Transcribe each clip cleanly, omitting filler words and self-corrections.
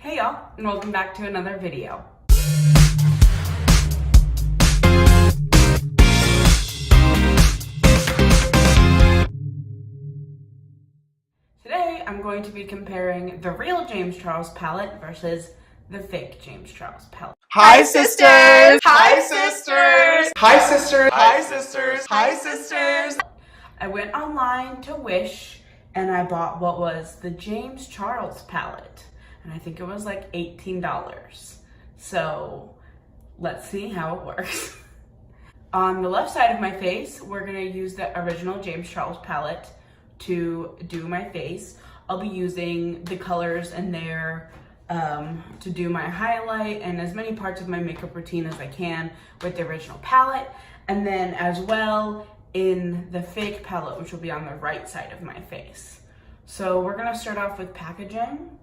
Hey y'all, and welcome back to another video. Today I'm going to be comparing the real James Charles palette versus the fake James Charles palette. Hi sisters! Hi sisters! Hi sisters! Hi sisters! Hi sisters! I went online to Wish and I bought what was the James Charles palette. And I think it was like $18. So let's see how it works. On the left side of my face, we're gonna use the original James Charles palette to do my face. I'll be using the colors in there to do my highlight and as many parts of my makeup routine as I can with the original palette. And then as well in the fake palette, which will be on the right side of my face. So we're gonna start off with packaging.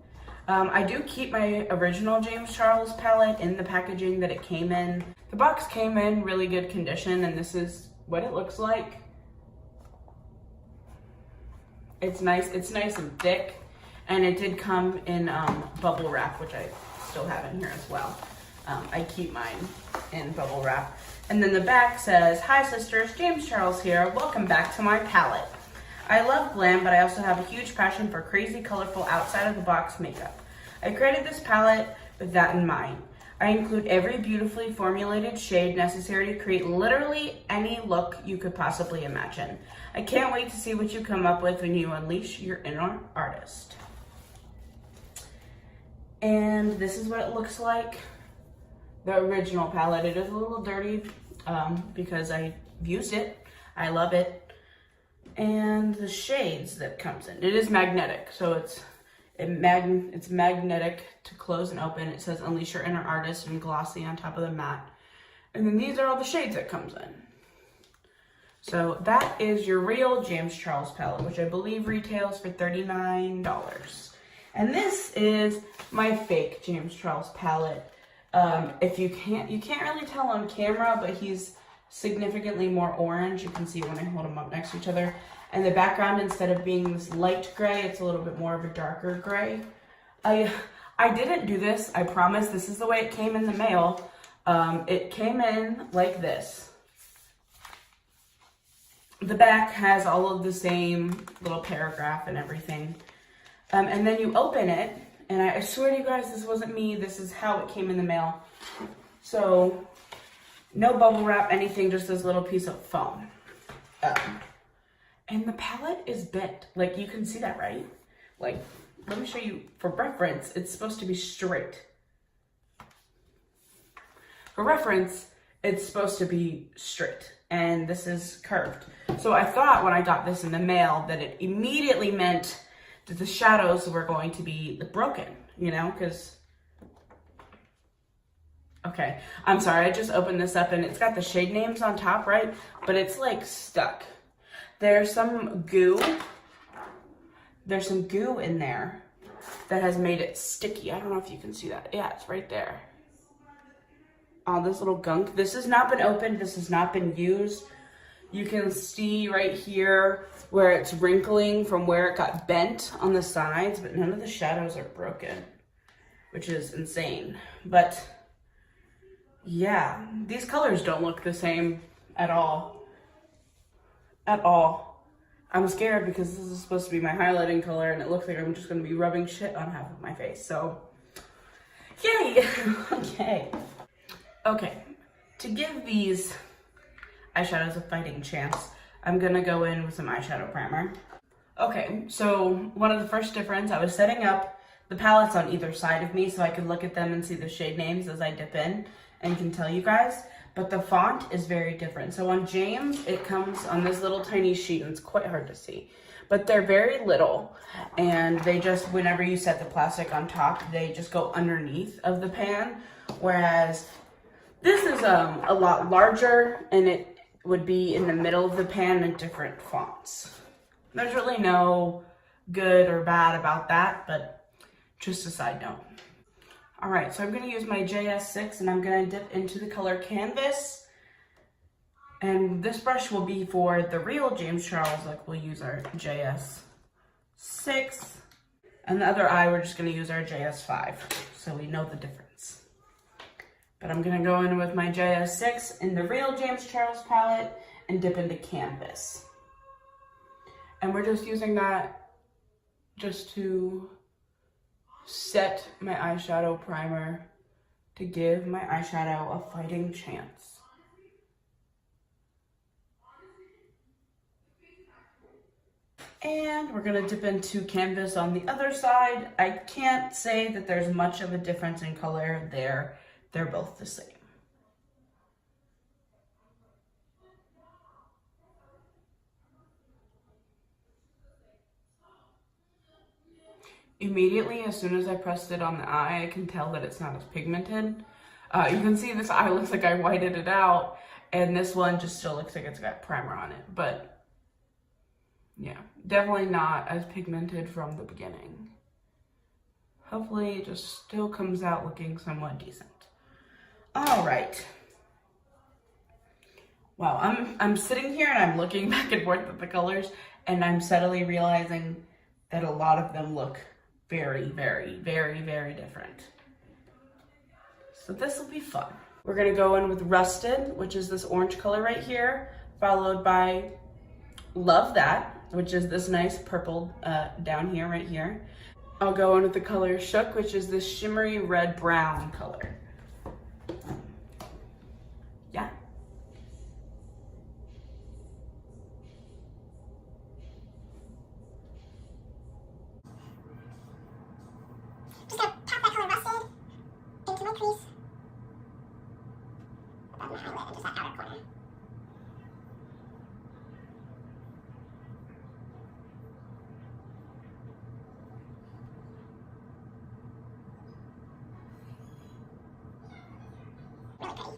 I do keep my original James Charles palette in the packaging that it came in. The box came in really good condition and this is what it looks like. It's nice and thick, and it did come in bubble wrap, which I still have in here as well. I keep mine in bubble wrap. And then the back says, "Hi sisters, James Charles here. Welcome back to my palette. I love glam, but I also have a huge passion for crazy, colorful, outside of the box makeup. I created this palette with that in mind. I include every beautifully formulated shade necessary to create literally any look you could possibly imagine. I can't wait to see what you come up with when you unleash your inner artist." And this is what it looks like. The original palette. It is a little dirty because I've used it. I love it. And the shades that comes in. It is magnetic, so it's magnetic to close and open. It says unleash your inner artist and glossy on top of the matte. And then these are all the shades that comes in. So that is your real James Charles palette, which I believe retails for $39. And this is my fake James Charles palette. If you can't really tell on camera, but he's significantly more orange. You can see when I hold them up next to each other. And the background, instead of being this light gray, it's a little bit more of a darker gray. I didn't do this, I promise. This is the way it came in the mail. It came in like this. The back has all of the same little paragraph and everything. And then you open it, and I swear to you guys, this wasn't me. This is how it came in the mail. So, no bubble wrap, anything, just this little piece of foam. And the palette is bent. Like, you can see that, right? Like, let me show you for reference. It's supposed to be straight. For reference, it's supposed to be straight. And this is curved. So I thought when I got this in the mail that it immediately meant that the shadows were going to be broken, you know, because... Okay, I'm sorry, I just opened this up and it's got the shade names on top, right? But it's like stuck. There's some goo. There's some goo in there that has made it sticky. I don't know if you can see that. Yeah, it's right there. All this little gunk. This has not been opened. This has not been used. You can see right here where it's wrinkling from where it got bent on the sides, but none of the shadows are broken, which is insane. But yeah, these colors don't look the same at all. At all. I'm scared because this is supposed to be my highlighting color and it looks like I'm just going to be rubbing shit on half of my face. So, yay! Okay, to give these eyeshadows a fighting chance, I'm going to go in with some eyeshadow primer. Okay, so one of the first difference, I was setting up the palettes on either side of me so I could look at them and see the shade names as I dip in and can tell you guys. But the font is very different. So on James, it comes on this little tiny sheet, and it's quite hard to see. But they're very little, and they just, whenever you set the plastic on top, they just go underneath of the pan. Whereas this is a lot larger, and it would be in the middle of the pan in different fonts. There's really no good or bad about that, but just a side note. All right, so I'm gonna use my JS6 and I'm gonna dip into the color Canvas. And this brush will be for the real James Charles, like we'll use our JS6. And the other eye, we're just gonna use our JS5. so we know the difference. But I'm gonna go in with my JS6 in the Real James Charles palette and dip into Canvas. And we're just using that just to set my eyeshadow primer to give my eyeshadow a fighting chance. And we're gonna dip into Canvas on the other side. I can't say that there's much of a difference in color there. They're both the same. Immediately, as soon as I pressed it on the eye, I can tell that it's not as pigmented. You can see this eye looks like I whited it out, and this one just still looks like it's got primer on it. But yeah, definitely not as pigmented from the beginning. Hopefully it just still comes out looking somewhat decent. All right. Wow, I'm sitting here and I'm looking back and forth at the colors, and I'm subtly realizing that a lot of them look very, very, very, very different. So this will be fun. We're gonna go in with Rusted, which is this orange color right here, followed by Love That, which is this nice purple down here, right here. I'll go in with the color Shook, which is this shimmery red-brown color. Yeah. Just gonna tap that color Rusted into my crease above my eyelid and just that outer corner. Really pretty.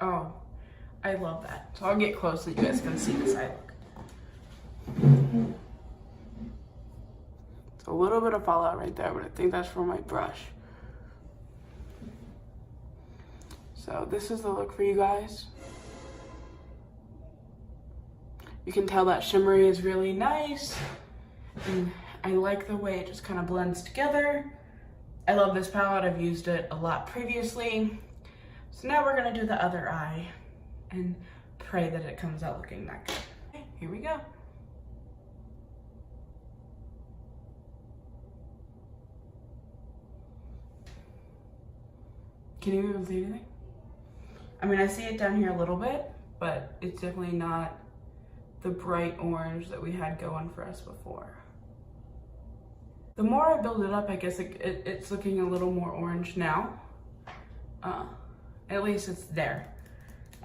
Oh, I love that. So I'll get close so you guys can see this eye look. It's a little bit of fallout right there, but I think that's from my brush. So this is the look for you guys. You can tell that shimmery is really nice. And I like the way it just kind of blends together. I love this palette. I've used it a lot previously. So now we're gonna do the other eye and pray that it comes out looking that good. Okay, here we go. Can you even see anything? I mean, I see it down here a little bit, but it's definitely not the bright orange that we had going for us before. The more I build it up, I guess it's looking a little more orange now. At least it's there.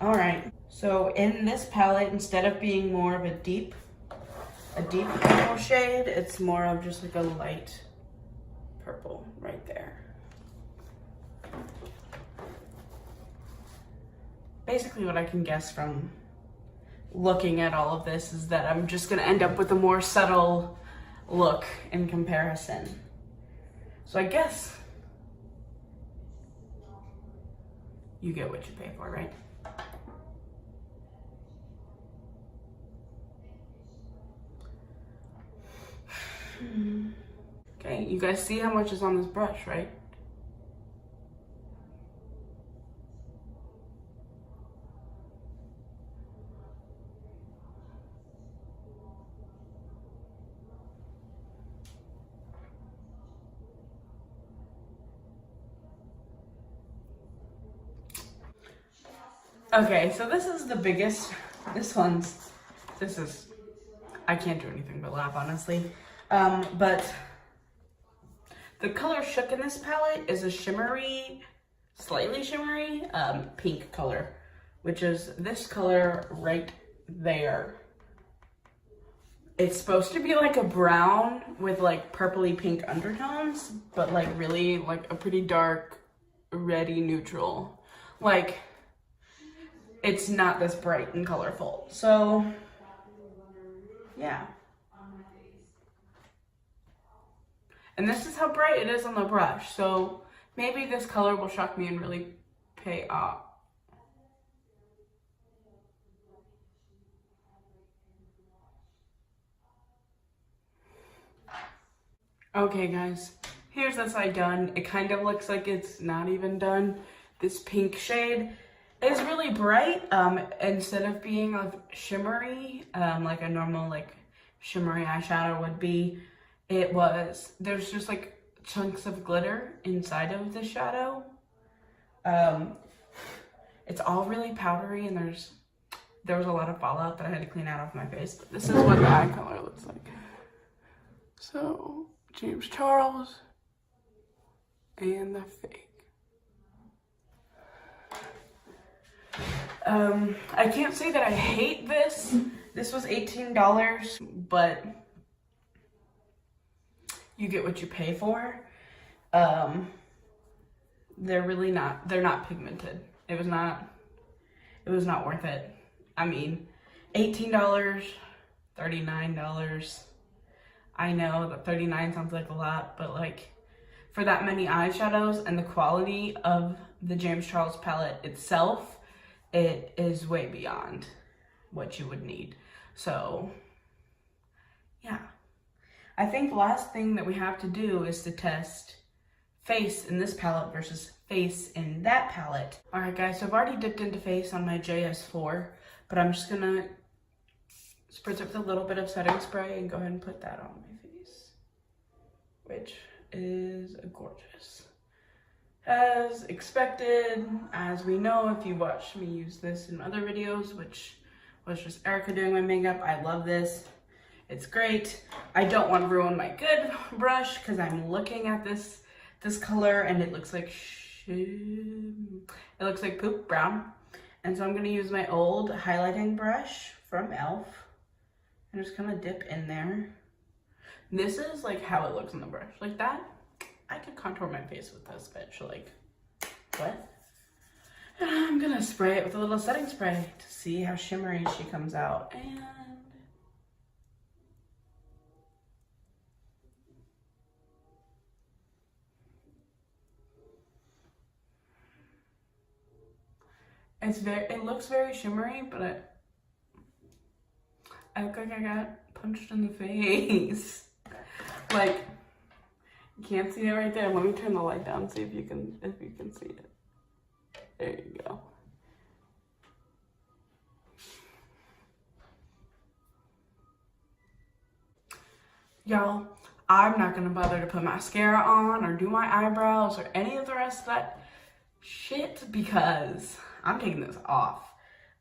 All right, so in this palette, instead of being more of a deep purple shade, it's more of just like a light purple right there. Basically what I can guess from looking at all of this is that I'm just gonna end up with a more subtle look in comparison. So I guess you get what you pay for, right? Okay, you guys see how much is on this brush, right? Okay, so this is the biggest, I can't do anything but laugh, honestly. But the color Shook in this palette is a shimmery, slightly shimmery, pink color, which is this color right there. It's supposed to be like a brown with like purpley pink undertones, but like really like a pretty dark, reddy neutral. Like, it's not this bright and colorful. So, yeah. And this is how bright it is on the brush. So maybe this color will shock me and really pay off. Okay guys, here's the side done. It kind of looks like it's not even done. This pink shade is really bright. Instead of being like shimmery, like a normal like shimmery eyeshadow would be, there's just like chunks of glitter inside of the shadow. It's all really powdery, and there was a lot of fallout that I had to clean out of my face. But this is what the eye color looks like. So, James Charles and the fake. I can't say that I hate this. This was $18, but you get what you pay for. They're not pigmented. It was not worth it. I mean, $18, $39. I know that 39 sounds like a lot, but like for that many eyeshadows and the quality of the James Charles palette itself, it is way beyond what you would need. So yeah, I think the last thing that we have to do is to test face in this palette versus face in that palette. All right guys, so I've already dipped into face on my JS4, but I'm just gonna spritz it with a little bit of setting spray and go ahead and put that on my face, which is gorgeous. As expected, as we know, if you watched me use this in other videos, which was just Erica doing my makeup, I love this. It's great. I don't want to ruin my good brush because I'm looking at this color and it looks like poop brown. And so I'm going to use my old highlighting brush from e.l.f. and just kind of dip in there. This is like how it looks on the brush. Like that, I could contour my face with this bitch. Like, what? And I'm going to spray it with a little setting spray to see how shimmery she comes out. And it looks very shimmery, but I look like I got punched in the face. Like, you can't see it right there. Let me turn the light down, see if you can see it. There you go. Y'all, I'm not gonna bother to put mascara on or do my eyebrows or any of the rest of that shit because I'm taking this off.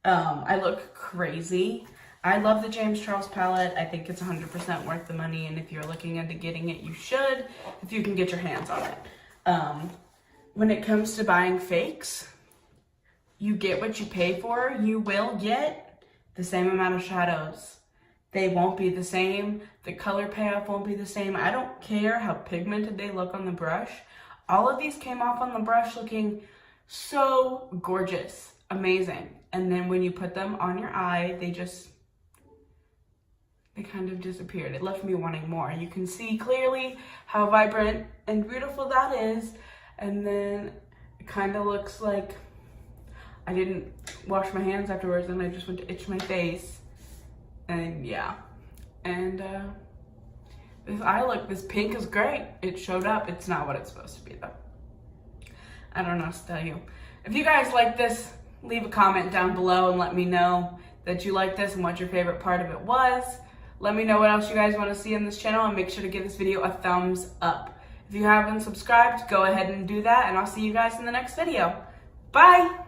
I look crazy. I love the James Charles palette. I think it's 100% worth the money, and if you're looking into getting it, you should, if you can get your hands on it. When it comes to buying fakes, you get what you pay for. You will get the same amount of shadows. They won't be the same. The color payoff won't be the same. I don't care how pigmented they look on the brush. All of these came off on the brush looking so gorgeous, amazing. And then when you put them on your eye, they kind of disappeared. It left me wanting more. You can see clearly how vibrant and beautiful that is. And then it kind of looks like I didn't wash my hands afterwards and I just went to itch my face. And yeah. And this pink is great. It showed up. It's not what it's supposed to be though. I don't know what to tell you. If you guys like this, leave a comment down below and let me know that you like this and what your favorite part of it was. Let me know what else you guys want to see on this channel and make sure to give this video a thumbs up. If you haven't subscribed, go ahead and do that, and I'll see you guys in the next video. Bye!